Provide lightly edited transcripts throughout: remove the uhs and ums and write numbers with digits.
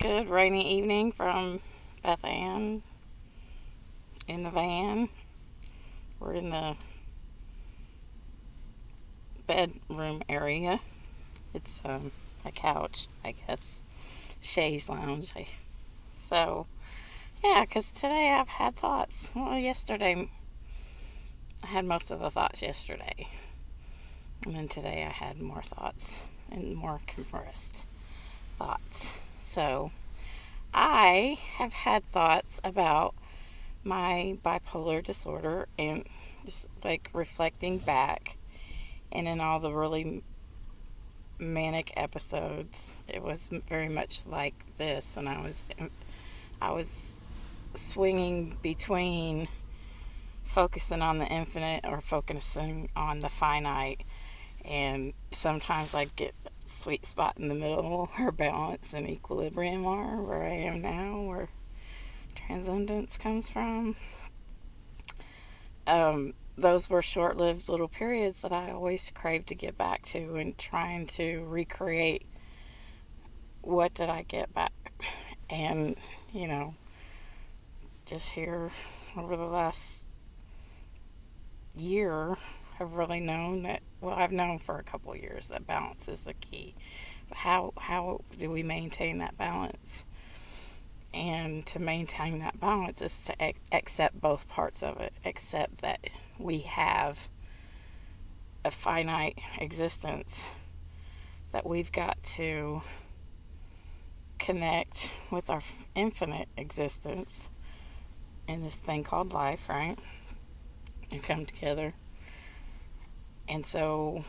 good rainy evening from Beth Ann in the van. We're in the bedroom area. It's a couch, I guess. Chaise lounge. So, yeah, because today I've had thoughts. Well, yesterday, I had most of the thoughts yesterday. And then today I had more thoughts and more compressed thoughts. So, I have had thoughts about my bipolar disorder and just like reflecting back and in all the really manic episodes, it was very much like this, and I was swinging between focusing on the infinite or focusing on the finite, and sometimes I get that sweet spot in the middle where balance and equilibrium are, where I am now, where transcendence comes from. Those were short-lived little periods that I always craved to get back to, and trying to recreate what did I get back. And, just here over the last year, I've really known that, well, I've known for a couple of years that balance is the key. But how do we maintain that balance? And to maintain that balance is to accept both parts of it. Accept that we have a finite existence, that we've got to connect with our infinite existence in this thing called life, right? And come together. And so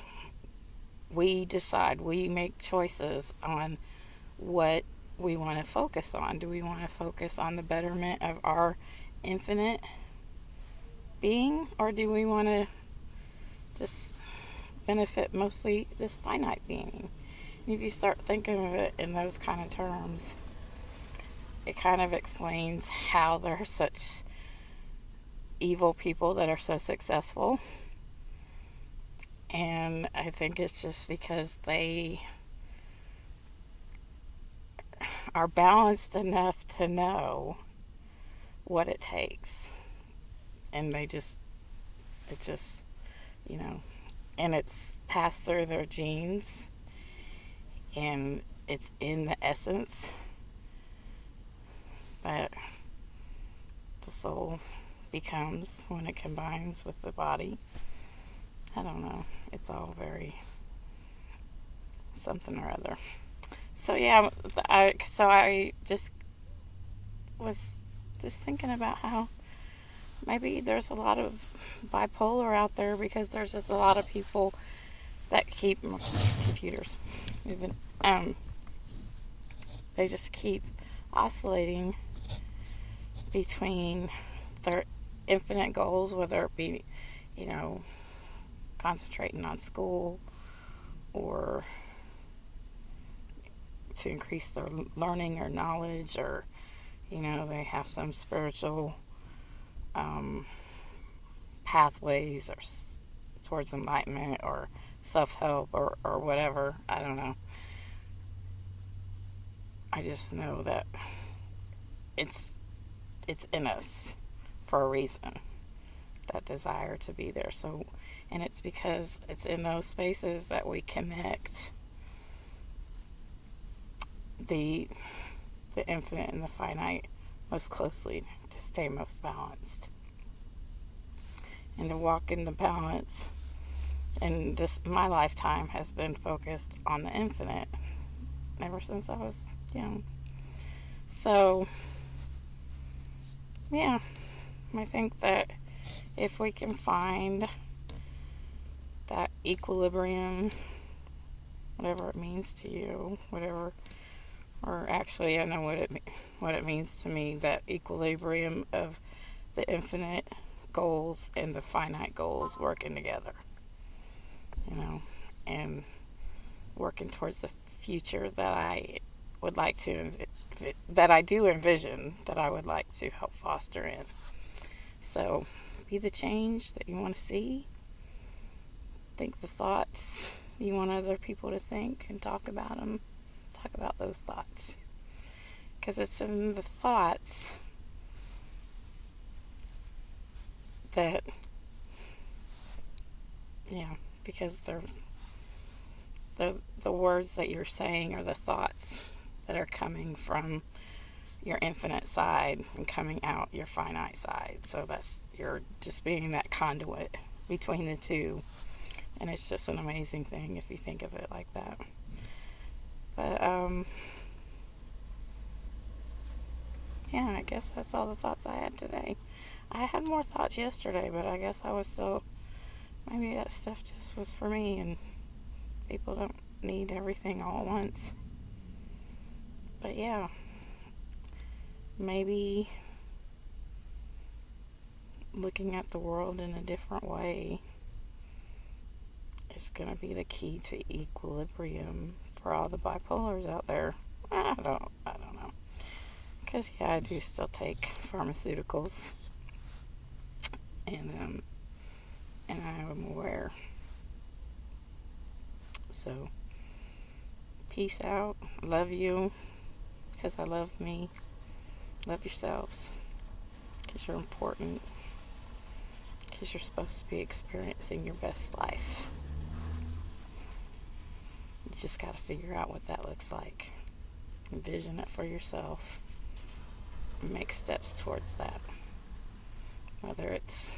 we decide, we make choices on what we want to focus on. Do we want to focus on the betterment of our infinite being, or do we want to just benefit mostly this finite being? And if you start thinking of it in those kind of terms, it kind of explains how there are such evil people that are so successful. And I think it's just because they are balanced enough to know what it takes. And it's and it's passed through their genes, and it's in the essence that the soul becomes when it combines with the body. I don't know. It's all very something or other. So yeah, I just was just thinking about how maybe there's a lot of bipolar out there, because there's just a lot of people that keep computers moving. They just keep oscillating between their infinite goals, whether it be, concentrating on school, or to increase their learning or knowledge, or they have some spiritual pathways or towards enlightenment or self-help or whatever. I don't know. I just know that it's in us for a reason, that desire to be there. So, and it's because it's in those spaces that we connect the infinite and the finite most closely, to stay most balanced and to walk in the balance. And my lifetime has been focused on the infinite ever since I was young. So yeah, I think that if we can find that equilibrium, whatever it means to you, or actually I know what it means to me, that equilibrium of the infinite goals and the finite goals working together, and working towards the future that I would like to, that I do envision, that I would like to help foster in. So be the change that you want to see. Think the thoughts you want other people to think, and talk about them. Talk about those thoughts. Because it's in the thoughts that, yeah, because they're the words that you're saying are the thoughts that are coming from your infinite side and coming out your finite side. So that's, you're just being that conduit between the two. And it's just an amazing thing if you think of it like that. But, yeah, I guess that's all the thoughts I had today. I had more thoughts yesterday, but I guess I was still, maybe that stuff just was for me, and people don't need everything all at once. But yeah, maybe looking at the world in a different way is going to be the key to equilibrium for all the bipolars out there. I don't know. Because, yeah, I do still take pharmaceuticals, and I'm aware. So, peace out. Love you, because I love me. Love yourselves, because you're important, because you're supposed to be experiencing your best life. You just got to figure out what that looks like. Envision it for yourself. Make steps towards that. Whether it's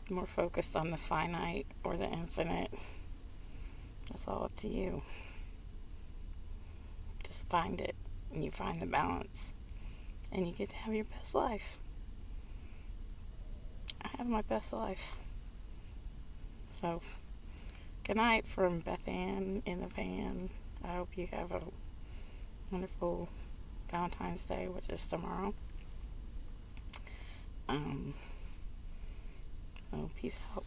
more focused on the finite or the infinite, that's all up to you. Just find it, and you find the balance, and you get to have your best life. I have my best life. So, good night from Beth Ann in the van. I hope you have a wonderful Valentine's Day, which is tomorrow. Peace out.